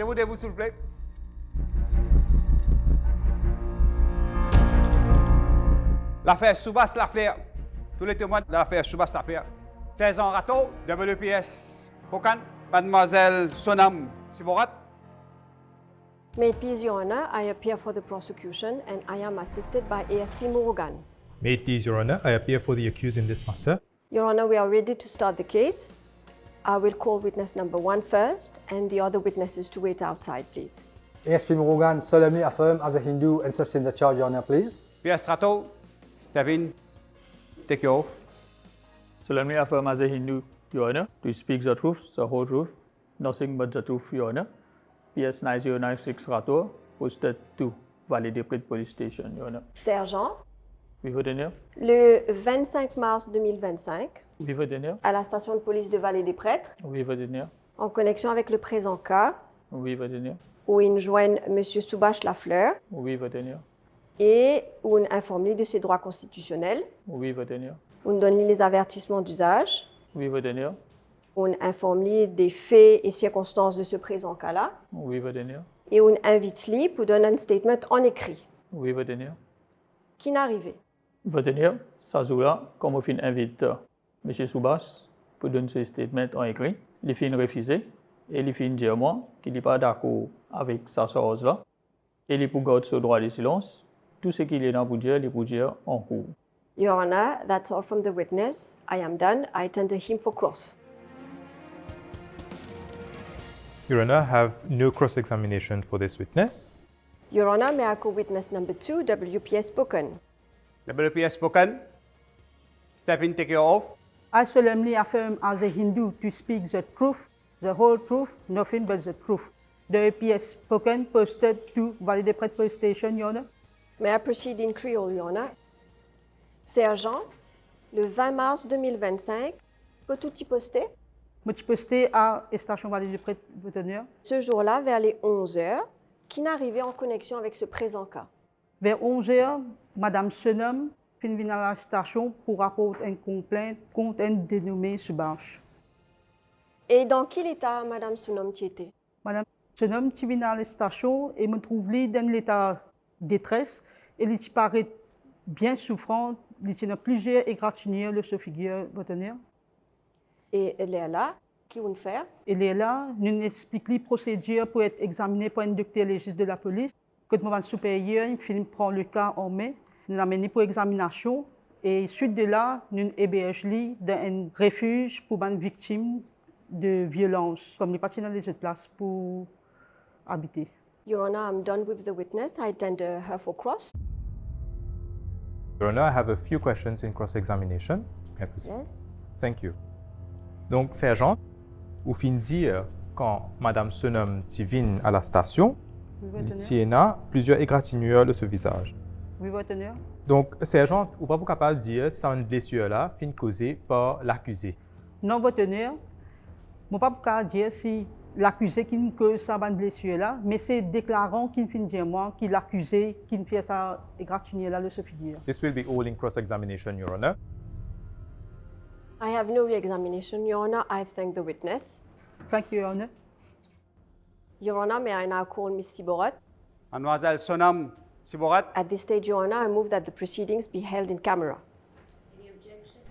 Mettez-vous debout, s'il vous plaît. L'affaire Subhas Lafleur. Tous les témoins de l'affaire Subhas Lafleur. 16 ans Rato, WPS Pokan, Mademoiselle Sonam Siborat. May it please Your Honor, I appear for the prosecution and I am assisted by ASP Morgan. May it please Your Honor, I appear for the accused in this matter. Your Honor, we are ready to start the case. I will call witness number 1 first and the other witnesses to wait outside, please. ASP Murugan solemnly affirm as a Hindu and sustain the charge, Your Honor, please. PS Rato, Stephen, take your oath. Solemnly affirm as a Hindu, Your Honor, to speak the truth, the whole truth, nothing but the truth, Your Honor. PS 9096 Rato, posted to Vallée-des-Prés Police Station, Your Honor. Sergent, Oui, votre honneur. le 25 mars 2025, Oui, votre honneur. à la station de police de Vallée-des-Prêtres, Oui, votre honneur. en connexion avec le présent cas, Oui, votre honneur. où ils joignent M. Subhash Lafleur Oui, votre honneur. et où on informe de ses droits constitutionnels, Oui, votre honneur. où on donne les avertissements d'usage, Oui, votre honneur. où on informe des faits et circonstances de ce présent cas-là, Oui, votre honneur. et on invite lui pour donner un statement en écrit, Oui, votre honneur. qui n'est arrivé. Votre honneur, ça joue-là, comme on fin invite M. Subhas pour donner ce statement en écrit, il fin refusé et il fin dire moi qu'il n'est pas d'accord avec sa chose-là et il pour garder ce droit de silence. Tout ce qu'il est dans pour dire, il pour dire en cours. Your Honor, that's all from the witness. I am done. I tender him for cross. Your Honor, I have no cross-examination for this witness. Your Honor, may I call witness number 2, WPS Spoken. WPS Pokan, Stephen, take your oath. I solemnly affirm as a Hindu to speak the truth, the whole truth, nothing but the truth. The APS spoken posted to Vallée-des-Prés Police Station, Your Honor. May I proceed in Creole, Your Honor? Sergent, le 20 mars 2025, peut tout y poster? Je suis posté à la station Vallée-des-Prés, votre honneur. Ce jour-là, vers les 11 heures, qui n'est arrivé en connexion avec ce présent cas. Vers 11h, Madame Sonam fin vient à la station pour rapporter une complainte contre un dénommé Subhash. Et dans quel état Madame Sonom était? Madame Sonam vient à la station et me trouve dans l'état de détresse et il paraît bien souffrant. Il a plusieurs égratignures de sa figure, votre honneur. Et elle est là, qui vont faire? Il est là, nous expliquons les procédures pour être examiné par un docteur légiste de la police. Quand mon supérieur il prend le cas en main, nous l'amène pour examination et suite de là, nous hébergeons dans un refuge pour les victimes de violences, comme les partis dans les autres places pour habiter. Your Honor, I'm done with the witness. I tender her for cross. Your Honor, I have a few questions in cross-examination. May I proceed? Yes. Thank you. Donc, sergent, vous fin dire quand Madame Sonam vient à la station, Oui, votre honneur. il y a plusieurs égratignures de ce visage. Oui, votre honneur. Donc, sergent, vous pas capable de dire si une blessure là fin causée par l'accusé. Non, votre honneur, je ne peux pas dire si l'accusé qui cause sa blessure là, mais c'est déclarant qui fait dire moi qui l'accusé qui fait sa égratignure là de sa figure. This will be all in cross-examination, Your Honor. I have no re-examination, Your Honor. I thank the witness. Thank you, Your Honor. Your Honor, may I now call Ms. Siborat? Mademoiselle Sonam Siborat. At this stage, Your Honor, I move that the proceedings be held in camera.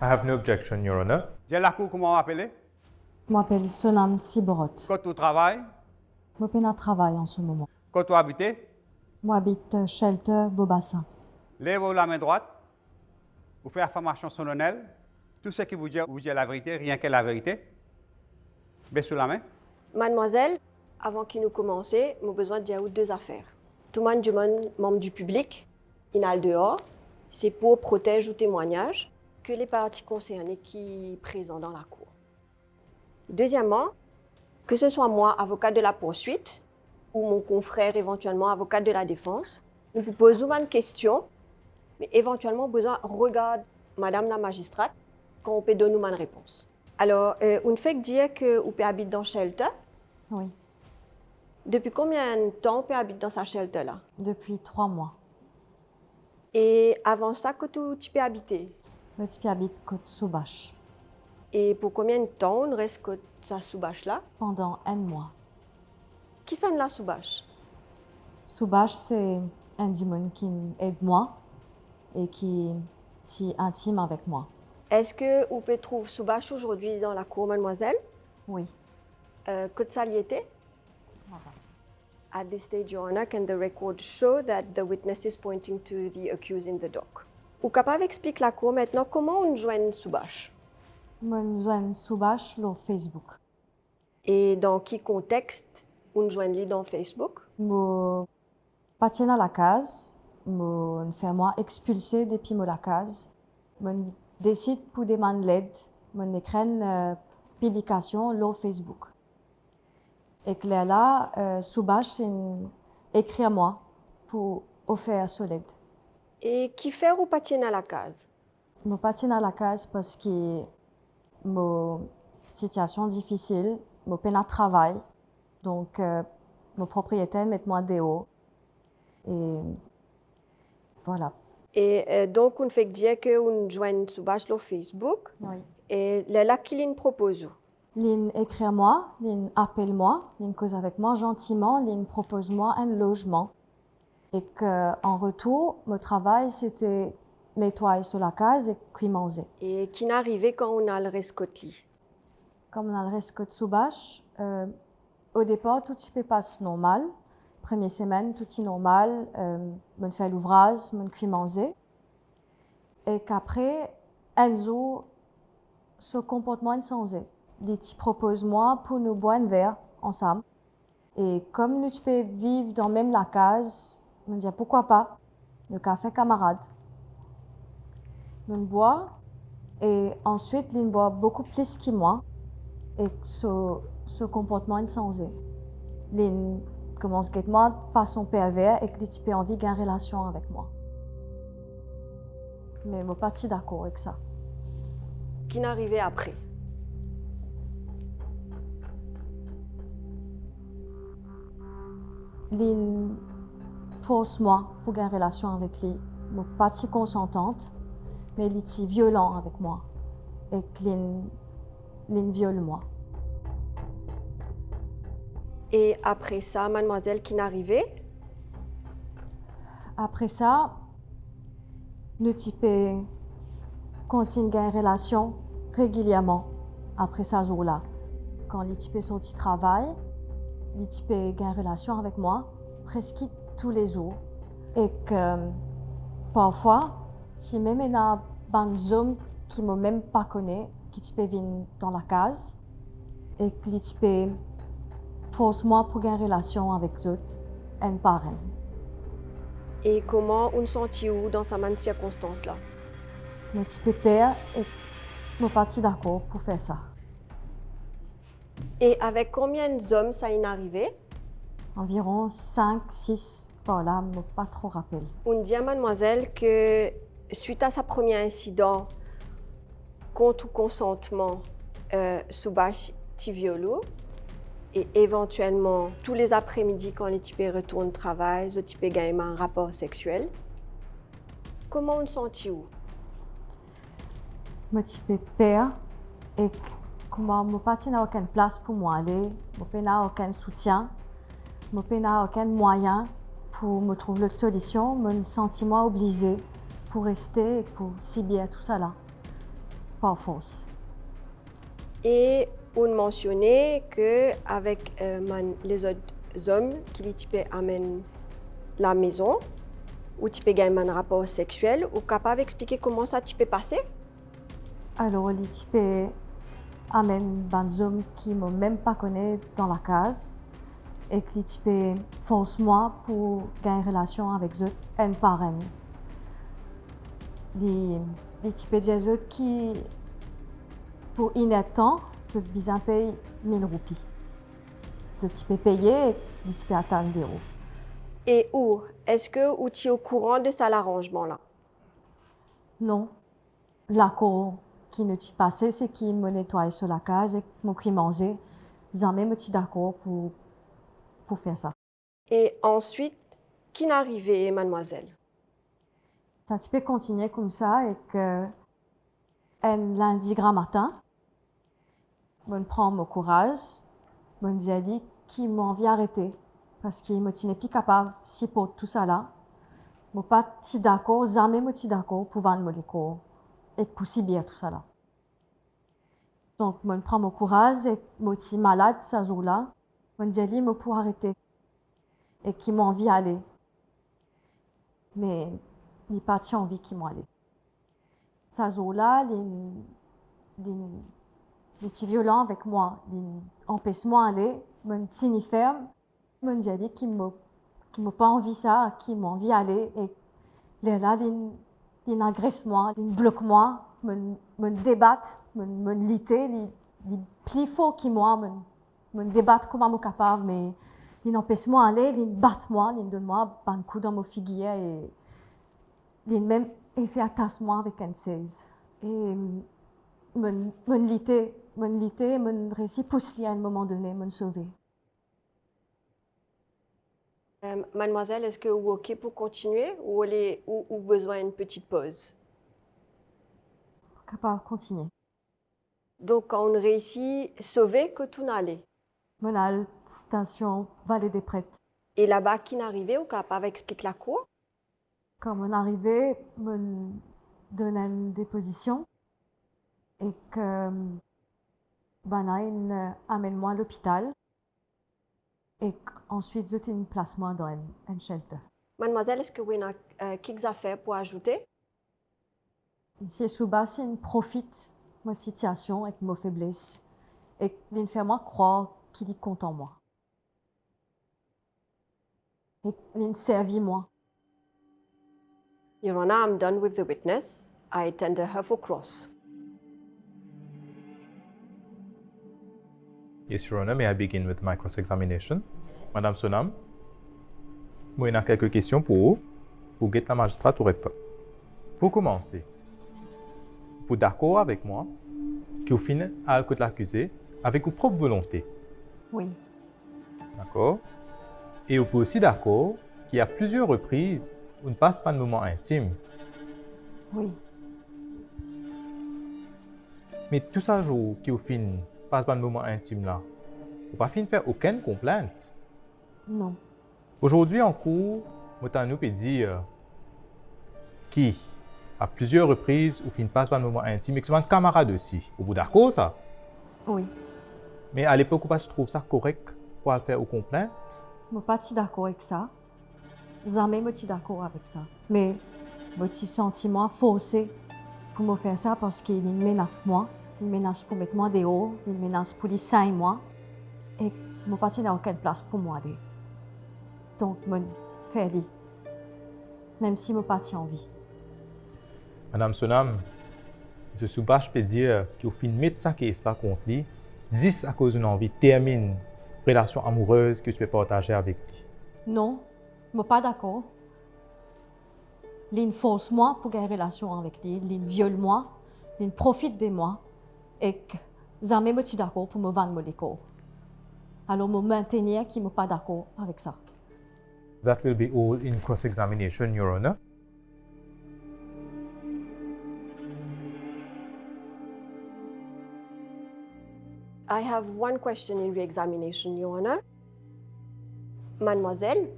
I have no objection, Your Honor. J'ai la cour, comment on appelle? Je m'appelle Sonam Siborot. Quand tu travailles, Je suis à travail en ce moment. quand tu habites, Je habite Shelter Bobassa. lève la main droite, vous faites affirmation solennelle. Tout ce qui vous dit la vérité, rien que la vérité. Baissez la main. Mademoiselle, avant qu'il nous commence, nous avons besoin de dire deux affaires. Tout le monde, membre du public, il a le dehors, c'est pour protéger ou témoignage que les parties concernées qui sont présents dans la cour. Deuxièmement, que ce soit moi, avocat de la poursuite, ou mon confrère, éventuellement avocat de la défense, nous vous posons une question, mais éventuellement besoin de regarder Madame la magistrate quand on peut donner une réponse. Alors, on fait dire que vous pouvez habiter dans Shelter. Oui, Depuis combien de temps on peut habiter dans sa Shelter là? depuis 3 mois. Et avant ça, que tu peux habiter? Je habite Côte Soubache Et pour combien de temps on reste que sa sous-bâche là? pendant un mois. Qui sonne la Soubache? Soubache, c'est un démon qui aide moi et qui est intime avec moi. Est-ce que vous pouvez trouver Soubache aujourd'hui dans la cour, mademoiselle? Oui. Que ça y était? At this stage, Your Honor, can the record show that the witness is pointing to the accused in the dock? Ou capable d'expliquer la cour maintenant comment on joint Soubache? Je joins Soubache sur Facebook. Et dans quel contexte on joint lui dans Facebook? Je patin à la case, je fais moi expulser depuis la case. Je décide pour demander l'aide, je écris une publication sur Facebook. Et que là, Soubache écrit à moi pour offrir son aide. Et qui fait ou patine à la case? Je patine à la case parce que ma situation difficile, je peine à travail. Donc, mon propriétaire met moi dehors. Et voilà. Et donc, on fait dire qu'on joint Soubache sur Facebook. Oui. Et là, qui lui propose? Il écrit à moi, il appelle moi, il cause avec moi gentiment, il propose moi un logement. Et qu'en retour, mon travail, c'était nettoyer sur la case et puis manger. Et qui n'arrivait quand on a le rescotli? Comme on a le rescot de Soubache, au départ, tout se passe normal. Première semaine, tout est normal. On fait l'ouvrage, on cuit manger. Et qu'après, un jour, ce comportement est changé. Il propose moi pour nous boire un verre ensemble. Et comme nous pouvons vivre dans même la case, on dit pourquoi pas, le café camarade. Nous boit et ensuite il boit beaucoup plus que moi et ce comportement est changé. Il commence à moi de façon pervers et qu'il a envie d'avoir une relation avec moi. Mais je ne suis pas d'accord avec ça. Qui n'arrivait après? Il force moi pour avoir une relation avec lui. Je ne suis pas consentante, mais il est violent avec moi. Et il viole moi. Et après ça, mademoiselle, qui n'arrivait? Après ça, le type continue à une relation régulièrement après ce jour-là. Quand le type est sorti travail, le type a une relation avec moi presque tous les jours. Et que parfois, si même il y a des hommes qui ne m'ont même pas connu, qui viennent dans la case, et que le type force moi pour avoir une relation avec eux, un par un. Et comment on sentit où dans sa même circonstance-là? Le type père et je ne suis pas d'accord pour faire ça. Et avec combien d'hommes ça y est arrivé? Environ 5, 6 par là, je ne me pas trop rappelle. On dit à mademoiselle que suite à sa premier incident, contre consentement, Soubache t'y violou. Et éventuellement, tous les après-midi, quand les types retournent au travail, les types gagnent un rapport sexuel. Comment on sentit où? Je suis père et comment je n'ai pas aucune place pour moi aller, je n'ai aucun soutien, je n'ai aucun moyen pour me trouver l'autre solution, je me sens obligée pour rester et pour subir tout ça là, par force. Et on mentionnait qu'avec les autres hommes qui les types amènent la maison, ou type gagne un rapport sexuel, ou capable d'expliquer comment ça type passer? Alors, les types amènent des hommes qui ne m'ont même pas connu dans la case et que les types forcent moi pour gagner une relation avec eux, un par un. Les types disent eux qui, pour un temps, se besoin payer 1000 roupies. Les types payés et les types attendent des euros. Et où? Est-ce que vous êtes au courant de ça, l'arrangement-là? Non. L'accord qui ne t'y passait, c'est qu'il me nettoie sur la case et me manger. Jamais me suis d'accord pour faire ça. Et ensuite, qui n'arrivait, mademoiselle? Ça peut continuer comme ça et que un lundi grand matin, je prends mon courage, je dis à lui qui m'ont envie d'arrêter parce qu'ils me tenaient plus capable si pour tout ça là. Je ne suis pas d'accord, jamais je suis d'accord pour vendre l'école et pour subir tout ça là. Donc, je prends mon courage et je suis malade ce jour-là. Je dis, je pour arrêter et qui m'ont envie d'aller. Mais il n'y a pas envie qu'ils m'ont allé. Ce jour-là, il était violent avec moi. Il empêche moi d'aller. Je suis ferme. Je dis qu'ils n'ont pas envie ça, qu'ils m'ont envie d'aller. Et là, ils agressent moi, ils bloquent moi, me débattent, me liter, ils plus fort que moi, me débattent comme je suis capable, mais ils empêchent moi d'aller, ils battent moi, ils donnent moi un coup dans mon figuier et ils même essaient d'attacher moi avec un 16. Et me liter, me réussit pousser à un moment donné, me sauver. Mademoiselle, est-ce que vous êtes OK pour continuer ou besoin d'une petite pause? Capable de continuer. Donc, quand on réussit, sauver que tout n'allait. Mon à la station Vallée des Prêtres. Et là-bas, qui n'arrivait, ou capable d'expliquer la cour? Quand on arrivait, me donne une déposition et que il amène-moi à l'hôpital et ensuite je une placement dans un shelter. Mademoiselle, est-ce que vous avez quelques affaires pour ajouter? Monsieur Soubas, il profite de ma situation et de ma faiblesse et il fait moi croire qu'il est content de moi. Et il servit moi. Your Honor, I'm done with the witness. I tender her for cross. Yes, Your Honor, may I begin with my cross-examination? Madame Sonam, moi, il y a quelques questions pour vous, pour que la magistrate vous réponde. Pour commencer, vous êtes d'accord avec moi que vous finissez à l'accusé avec votre propre volonté? Oui. D'accord? Et vous êtes aussi d'accord qu'il y a plusieurs reprises où on ne passe pas de moments intimes? Oui. Mais tout ça, jour qui vous finissez passe pas de moments intimes là, vous pas fini de faire aucune complainte? Non. Aujourd'hui en cours, Motanou peut dire qui, à plusieurs reprises, ou fin passe par un moment intime, et que c'est un camarade aussi. Au bout d'accord, ça? Oui. Mais à l'époque, vous trouve ça correct pour le faire aux complaintes? Je ne suis pas d'accord avec ça. Jamais je suis d'accord avec ça. Mais je suis sentiment forcé pour me faire ça parce qu'il menace moi. Il menace pour mettre moi dehors. Il menace pour licencier moi. Et je ne suis pas aucune place pour moi. Donc, je fais ça. Même si je n'ai pas envie. Madame Sonam, M. Soubache peut dire qu'il faut mettre ça qui est là contre lui, juste à cause d'une envie de terminer une relation amoureuse que tu peux partager avec lui. Non, je ne suis pas d'accord. Il force moi pour avoir une relation avec lui. Il viole moi. Il profite de moi. Et jamais je suis d'accord pour me vendre mon corps. Alors, je maintiens qu'il ne suis pas d'accord avec ça. That will be all in cross-examination, Your Honor. I have one question in re-examination, Your Honor. Mademoiselle,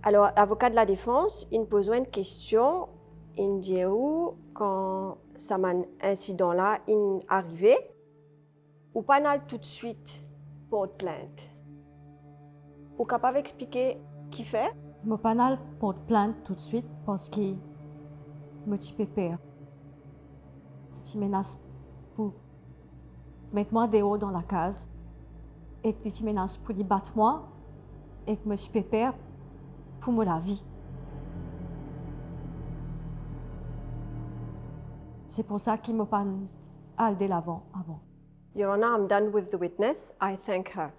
alors l'avocat de la défense, il pose une question. Il dit où, quand ça incident-là est arrivé, ou pas tout de suite porte plainte. Ou capable d'expliquer qui fait? Je ne pas porte plainte tout de suite parce qu'il me fait peur. Il menace pour mettre moi dehors dans la case et qu'il menace pour lui battre moi et que me fait peur pour moi la vie. C'est pour ça qu'il me parle de l'avant avant. Your Honor, I'm done with the witness. I thank her.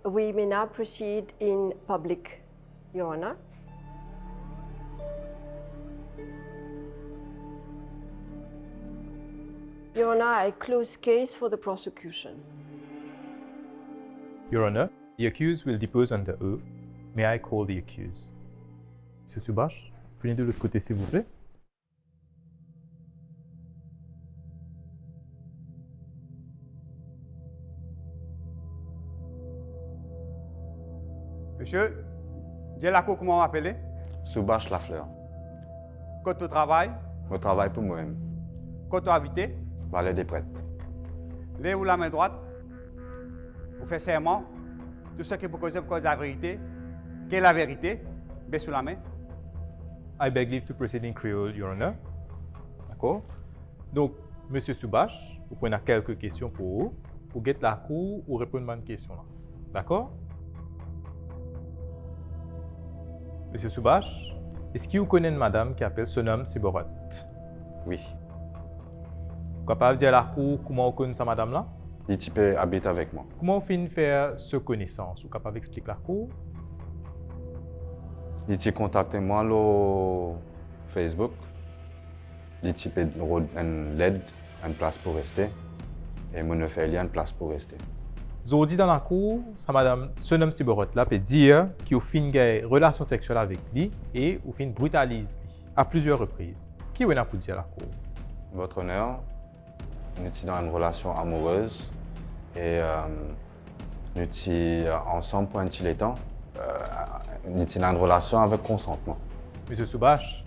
We may now proceed in public, Your Honor. Your Honor, I close case for the prosecution. Your Honor, the accused will depose under oath. May I call the accused? M. Soubache, venez de l'autre côté, s'il vous plaît. Monsieur, dis la cour comment on appelle? Soubache Lafleur. Quand tu travailles, Je travaille pour moi-même. quand tu habites, Valet des prêtres. lève la main droite, vous faites serment, tout ce qui peut causer de la vérité, quelle est la vérité, baisse sous la main. I beg leave to proceed in Creole, Your Honor. D'accord? Donc, Monsieur Soubache, vous prenez quelques questions pour vous, pour guetter la cour ou répondre à une question là. D'accord? Monsieur Soubache, est-ce que vous connaissez une madame qui appelle son nom Siborot? Oui. Vous capable de dire à la cour comment vous connaissez cette madame là? Il type habite avec moi. Comment vous finissez faire ce connaissance? Vous capable d'expliquer la cour? Il type contacté moi sur Facebook. Il type une LED, une place pour rester. Et mon fait il y a une place pour rester. Aujourd'hui dans la cour, sa madame Sonam Siborot là peut dire qu'il a fait une relation sexuelle avec lui et il fait une brutalise lui à plusieurs reprises. Qui est-ce pour dire à la cour? Votre honneur, nous sommes dans une relation amoureuse et nous sommes ensemble pour un petit temps. Nous sommes dans une relation avec consentement. Monsieur Soubache,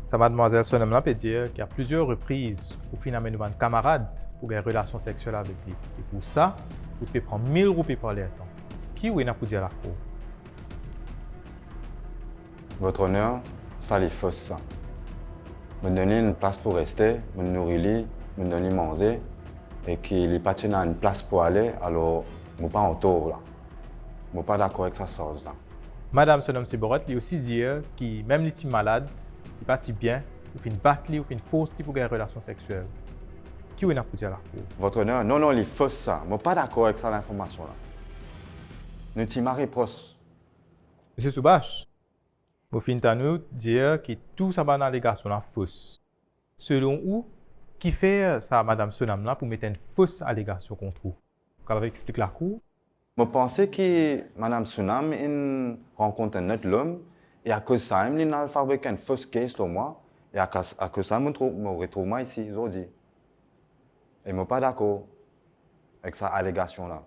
sa mademoiselle Sonam là peut dire qu'il y a plusieurs reprises où finalement un camarade pour une relation sexuelle avec lui. Et pour ça, vous pouvez prendre 1000 roupies par les temps. Qui est-ce pour dire à la cour? Votre honneur, ça les fausse ça. Me donner une place pour rester, me nourrir, me donner manger et qu'il n'est pas dans une place pour aller, alors je ne suis pas en tour là. Je ne suis pas d'accord avec sa sauce là. Madame Sonam Siborot lui aussi dire que même les petits malades, il partit bien, ou fait une battre, ou fait une fausse pour une relation sexuelle. Qui est-ce pour dire à la cour? Votre honneur, non, non, il fausse ça. Je ne suis pas d'accord avec ça l'information là. Nous sommes mariés proches. Monsieur Soubache, vous finissez à nous dire que tout ça dans allégation est fausse. Selon vous, qui fait ça, Madame Sonam là, pour mettre une fausse allégation contre vous? Vous pouvez expliquer la cour? Je pensais que Mme Sunam rencontre un autre homme et à cause de ça, elle a fabriqué une fausse caisse sur moi et à cause de ça, je me retrouve moi ici aujourd'hui. Et je ne suis pas d'accord avec cette allégation-là.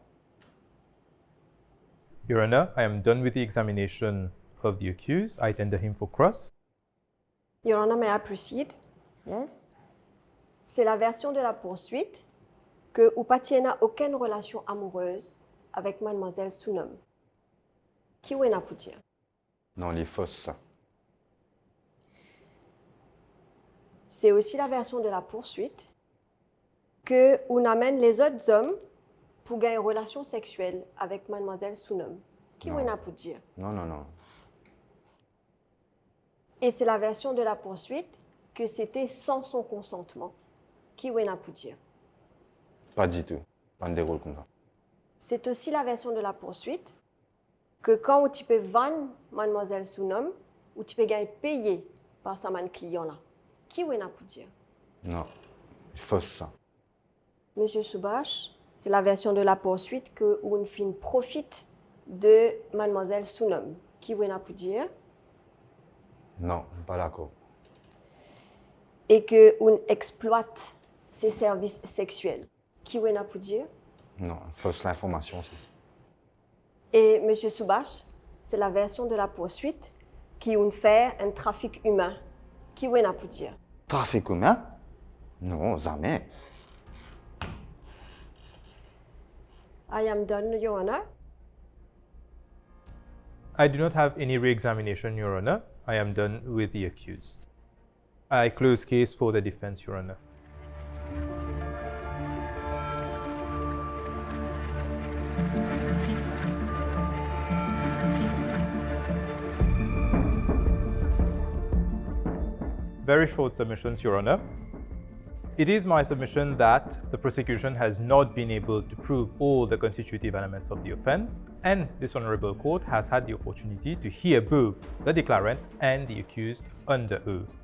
Your Honor, I am done with the examination of the accused. I tender him for cross. Your Honor, may I proceed? Yes. C'est la version de la poursuite que Upati n'a aucune relation amoureuse avec mademoiselle Sunam. Qui est pour dire? Non, il est fausse ça. C'est aussi la version de la poursuite que on amène les autres hommes pour gagner une relation sexuelle avec mademoiselle Sunam. Qui est pour dire? Non, non, non. Et c'est la version de la poursuite que c'était sans son consentement. Qui est pour dire? Pas du tout. Pas de déroule comme ça. C'est aussi la version de la poursuite que quand tu peux vendre mademoiselle Sunam, ou tu peux gagner payé par sa man client là. Qui est pour dire? Non, il fausse ça. Monsieur Soubache, c'est la version de la poursuite que une fille profite de mademoiselle Sunam. Qui est pour dire? Non, pas d'accord. Et que on exploite ses services sexuels. Qui est pour dire? Non, fausse l'information aussi. Et monsieur Soubache, c'est la version de la poursuite qui on fait un trafic humain. Qui est pour dire? Trafic humain? Non, jamais. I am done, Your Honor. I do not have any re-examination, Your Honor. I am done with the accused. I close case for the defense, Your Honor. Very short submissions, Your Honor. It is my submission that the prosecution has not been able to prove all the constitutive elements of the offence, and this Honourable Court has had the opportunity to hear both the declarant and the accused under oath.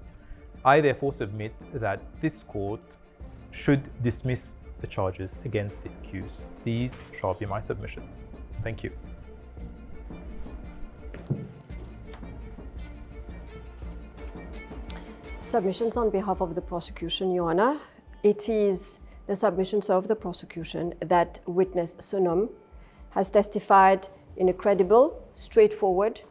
I therefore submit that this court should dismiss the charges against the accused. These shall be my submissions. Thank you. Submissions on behalf of the prosecution, Your Honor. It is the submissions of the prosecution that witness Sunam has testified in a credible, straightforward,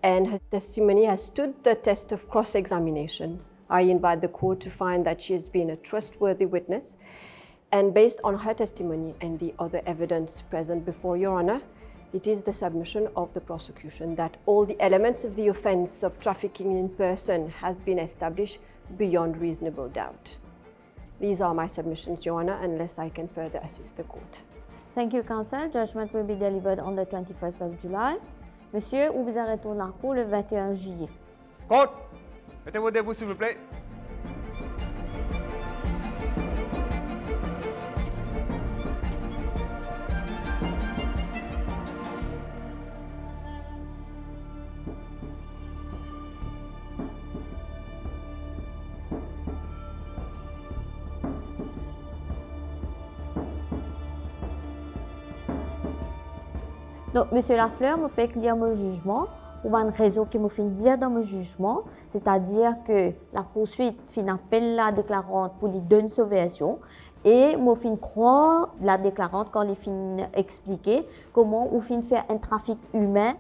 and her testimony has stood the test of cross-examination. I invite the court to find that she has been a trustworthy witness, and based on her testimony and the other evidence present before Your Honor, it is the submission of the prosecution that all the elements of the offence of trafficking in person has been established beyond reasonable doubt. These are my submissions, Your Honor, unless I can further assist the court. Thank you, counsel. Judgment will be delivered on the 21st of July. Monsieur, ou vous arrêtons la cour le 21 juillet. Court, mettez-vous debout, s'il vous plaît. Donc, Monsieur Lafleur me fait lire mon jugement pour une raison qui me fait dire dans mon jugement, c'est-à-dire que la poursuite fin appelle la déclarante pour lui donner sa version et me fin croire la déclarante quand il fin expliquer comment on fin faire un trafic humain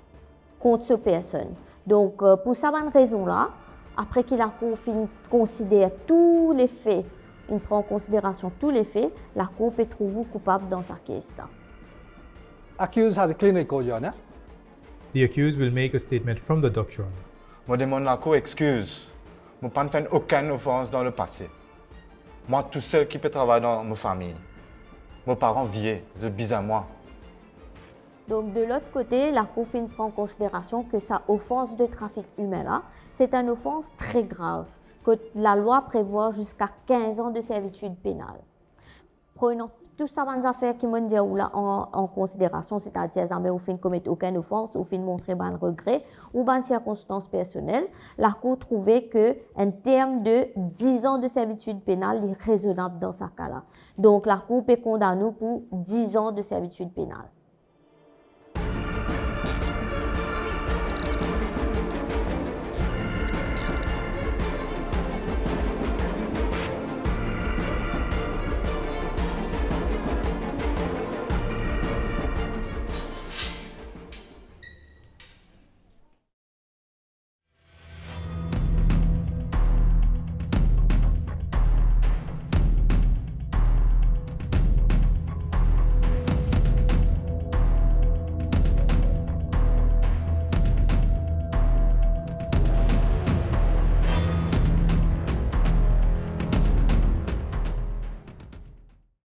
contre cette personne. Donc, pour cette raison-là, après qu'il a fin considère tous les faits, il prend en considération tous les faits, la Cour peut trouver coupable dans sa caisse. Accused has a clean record, Your Honor. The accused will make a statement from the dock, Your Honor. Je demande la cour excuse. Je n'ai pas fait aucune offense dans le passé. Moi, tout seul qui peut travailler dans ma famille. Mes parents vieux, je bis à moi. Donc, de l'autre côté, la Cour prend en considération que sa offense de trafic humain-là, c'est une offense très grave, que la loi prévoit jusqu'à 15 ans de servitude pénale. Prenons tout ça dans les affaires qui m'ont dit en considération, c'est-à-dire jamais au fin de commettre aucune offense, au fin de montrer un regret ou une circonstance personnelle, la Cour trouvait qu'un terme de 10 ans de servitude pénale est raisonnable dans ce cas-là. Donc la Cour peut condamner pour 10 ans de servitude pénale.